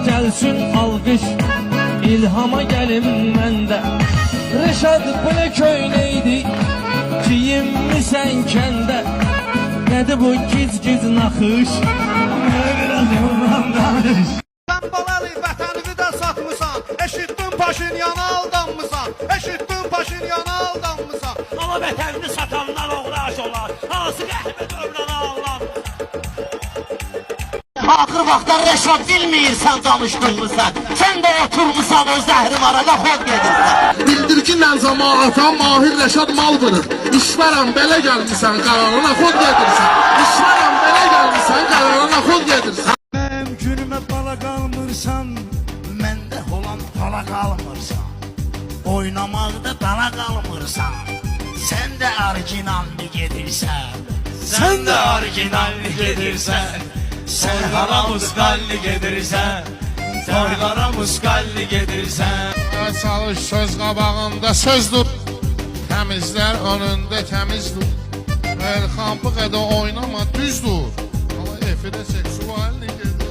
Gəlsin alqış, ilhama gəlim məndə. Rəşad belə köynəydi, giyinmisən kəndə. Nədir bu giz-giz naxış? Sən balalı vətənini də satmısan, eşitdin Paşinyana aldanmısan, eşitdin Paşinyana aldanmısan. Ama vətənini satanlar uğraş olar, hansı qəhvə dövrana ağlar. Axır vaxtda Rəşad bilməyirsən danışdığımızdan. Sən də oturmuşsan o zəhri varada xod gedirsən. Bildir ki Nəzama atan Mahir Rəşad mal vurur. İşvərəm belə gəlmişsən qararına xod gedirsən. İşvərəm belə gəlmişsən qararına xod gedirsən. Mənim günümə bala qalmırsan, məndə olan hala qalmırsan. Oynamaqda dana qalmırsan, sən də orijinalni gedirsən. Sən də orijinalni gedirsən. Toylara musqalli gedirsən. Toylara musqalli gedirsən. Çalış söz qabağında söz dur. Təmizlər önündə təmiz dur. Elxan bu qədər oynama düz dur. Ama efirə seksualni gedir.